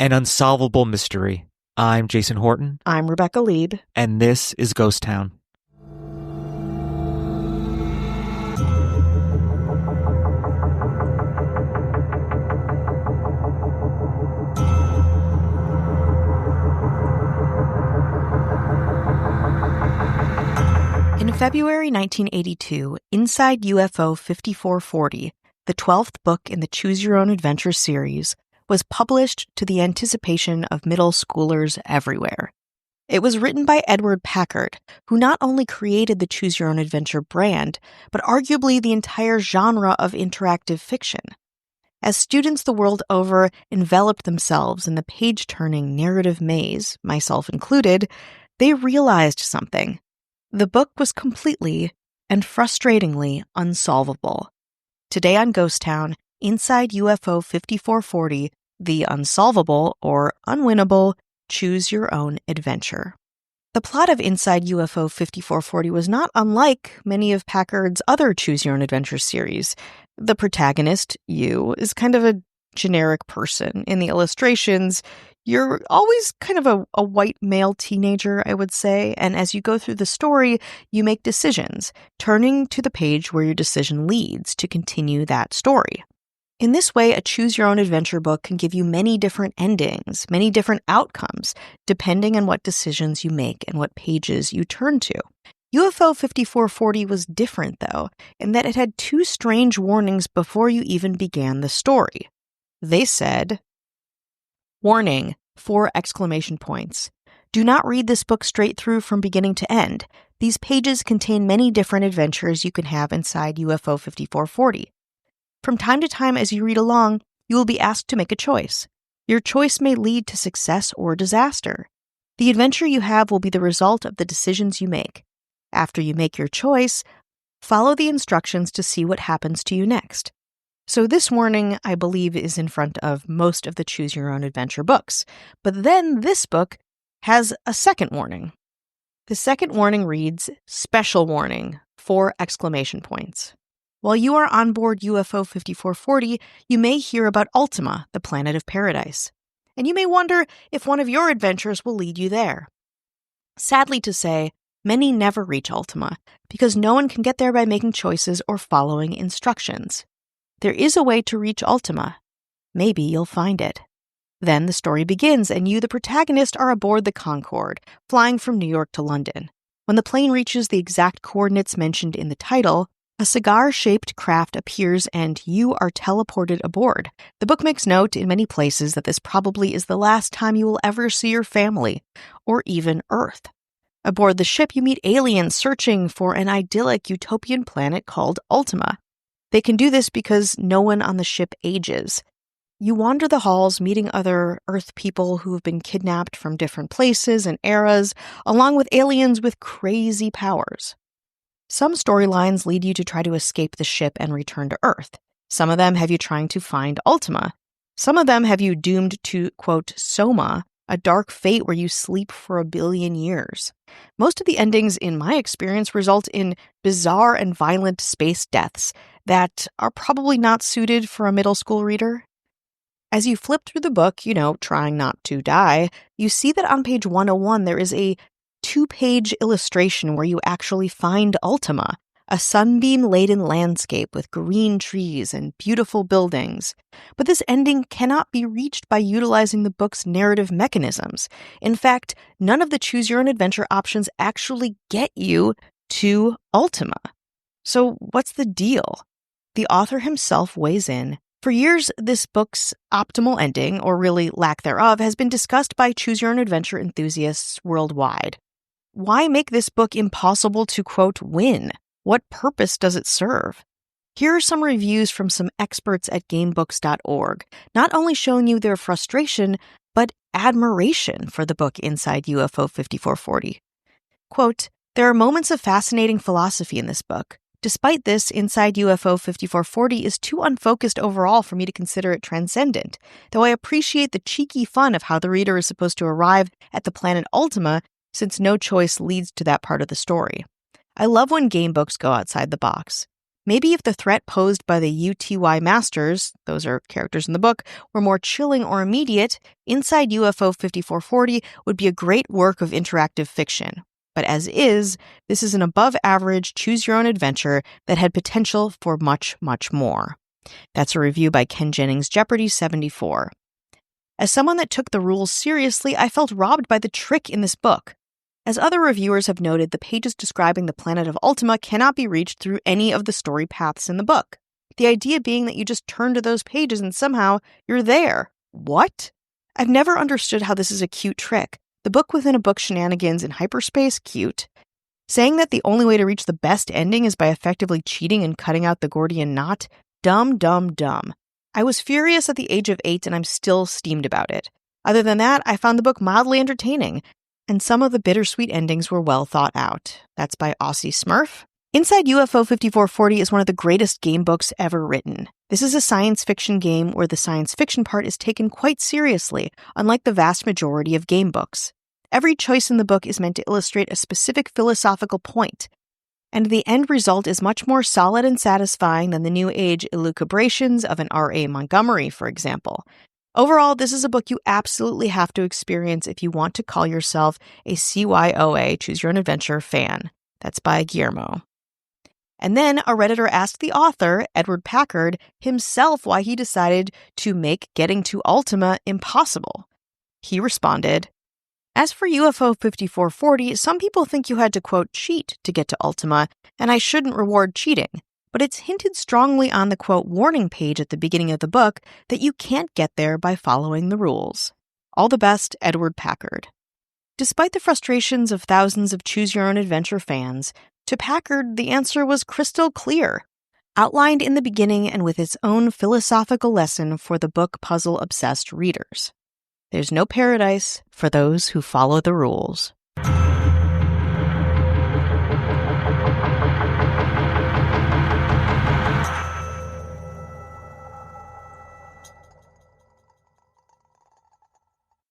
An Unsolvable Mystery. I'm Jason Horton. I'm Rebecca Lead. And this is Ghost Town. In February 1982, Inside UFO 5440, the 12th book in the Choose Your Own Adventure series, was published to the anticipation of middle schoolers everywhere. It was written by Edward Packard, who not only created the Choose Your Own Adventure brand, but arguably the entire genre of interactive fiction. As students the world over enveloped themselves in the page-turning narrative maze, myself included, they realized something. The book was completely and frustratingly unsolvable. Today on Ghost Town, Inside UFO 5440, the unsolvable or unwinnable Choose Your Own Adventure. The plot of Inside UFO 5440 was not unlike many of Packard's other Choose Your Own Adventure series. The protagonist, you, is kind of a generic person. In the illustrations, you're always kind of a white male teenager, I would say, and as you go through the story, you make decisions, turning to the page where your decision leads to continue that story. In this way, a Choose Your Own Adventure book can give you many different endings, many different outcomes, depending on what decisions you make and what pages you turn to. UFO 5440 was different, though, in that it had two strange warnings before you even began the story. They said, "Warning, 4 exclamation points. Do not read this book straight through from beginning to end. These pages contain many different adventures you can have inside UFO 5440. From time to time as you read along, you will be asked to make a choice. Your choice may lead to success or disaster. The adventure you have will be the result of the decisions you make. After you make your choice, follow the instructions to see what happens to you next." So this warning, I believe, is in front of most of the Choose Your Own Adventure books. But then this book has a second warning. The second warning reads, "Special warning, 4 exclamation points. While you are on board UFO 5440, you may hear about Ultima, the planet of paradise. And you may wonder if one of your adventures will lead you there. Sadly to say, many never reach Ultima, because no one can get there by making choices or following instructions. There is a way to reach Ultima. Maybe you'll find it." Then the story begins, and you, the protagonist, are aboard the Concorde, flying from New York to London. When the plane reaches the exact coordinates mentioned in the title, a cigar-shaped craft appears and you are teleported aboard. The book makes note in many places that this probably is the last time you will ever see your family, or even Earth. Aboard the ship, you meet aliens searching for an idyllic utopian planet called Ultima. They can do this because no one on the ship ages. You wander the halls, meeting other Earth people who have been kidnapped from different places and eras, along with aliens with crazy powers. Some storylines lead you to try to escape the ship and return to Earth. Some of them have you trying to find Ultima. Some of them have you doomed to, quote, Soma, a dark fate where you sleep for 1 billion years. Most of the endings, in my experience, result in bizarre and violent space deaths that are probably not suited for a middle school reader. As you flip through the book, trying not to die, you see that on page 101 there is a 2-page illustration where you actually find Ultima, a sunbeam-laden landscape with green trees and beautiful buildings. But this ending cannot be reached by utilizing the book's narrative mechanisms. In fact, none of the Choose Your Own Adventure options actually get you to Ultima. So what's the deal? The author himself weighs in. For years, this book's optimal ending, or really lack thereof, has been discussed by Choose Your Own Adventure enthusiasts worldwide. Why make this book impossible to, quote, win? What purpose does it serve? Here are some reviews from some experts at gamebooks.org, not only showing you their frustration, but admiration for the book Inside UFO 5440. Quote, "There are moments of fascinating philosophy in this book. Despite this, Inside UFO 5440 is too unfocused overall for me to consider it transcendent, though I appreciate the cheeky fun of how the reader is supposed to arrive at the planet Ultima, since no choice leads to that part of the story. I love when game books go outside the box. Maybe if the threat posed by the UTY Masters, those are characters in the book, were more chilling or immediate, Inside UFO 5440 would be a great work of interactive fiction. But as is, this is an above-average choose-your-own-adventure that had potential for much, much more. That's a review by Ken Jennings, Jeopardy 74. As someone that took the rules seriously, I felt robbed by the trick in this book. As other reviewers have noted, the pages describing the planet of Ultima cannot be reached through any of the story paths in the book. The idea being that you just turn to those pages and somehow you're there. What? I've never understood how this is a cute trick. The book within a book shenanigans in hyperspace, cute. Saying that the only way to reach the best ending is by effectively cheating and cutting out the Gordian knot? Dumb, dumb, dumb. I was furious at the age of 8 and I'm still steamed about it. Other than that, I found the book mildly entertaining, and some of the bittersweet endings were well thought out. That's by Aussie Smurf. Inside UFO 5440 is one of the greatest game books ever written. This is a science fiction game where the science fiction part is taken quite seriously, unlike the vast majority of game books. Every choice in the book is meant to illustrate a specific philosophical point, and the end result is much more solid and satisfying than the New Age elucubrations of an R.A. Montgomery, for example. Overall, this is a book you absolutely have to experience if you want to call yourself a CYOA, Choose Your Own Adventure, fan. That's by Guillermo. And then a Redditor asked the author, Edward Packard, himself why he decided to make getting to Ultima impossible. He responded, "As for UFO 5440, some people think you had to, quote, cheat to get to Ultima, and I shouldn't reward cheating. But it's hinted strongly on the, quote, warning page at the beginning of the book that you can't get there by following the rules. All the best, Edward Packard." Despite the frustrations of thousands of Choose Your Own Adventure fans, to Packard, the answer was crystal clear, outlined in the beginning and with its own philosophical lesson for the book puzzle-obsessed readers. There's no paradise for those who follow the rules.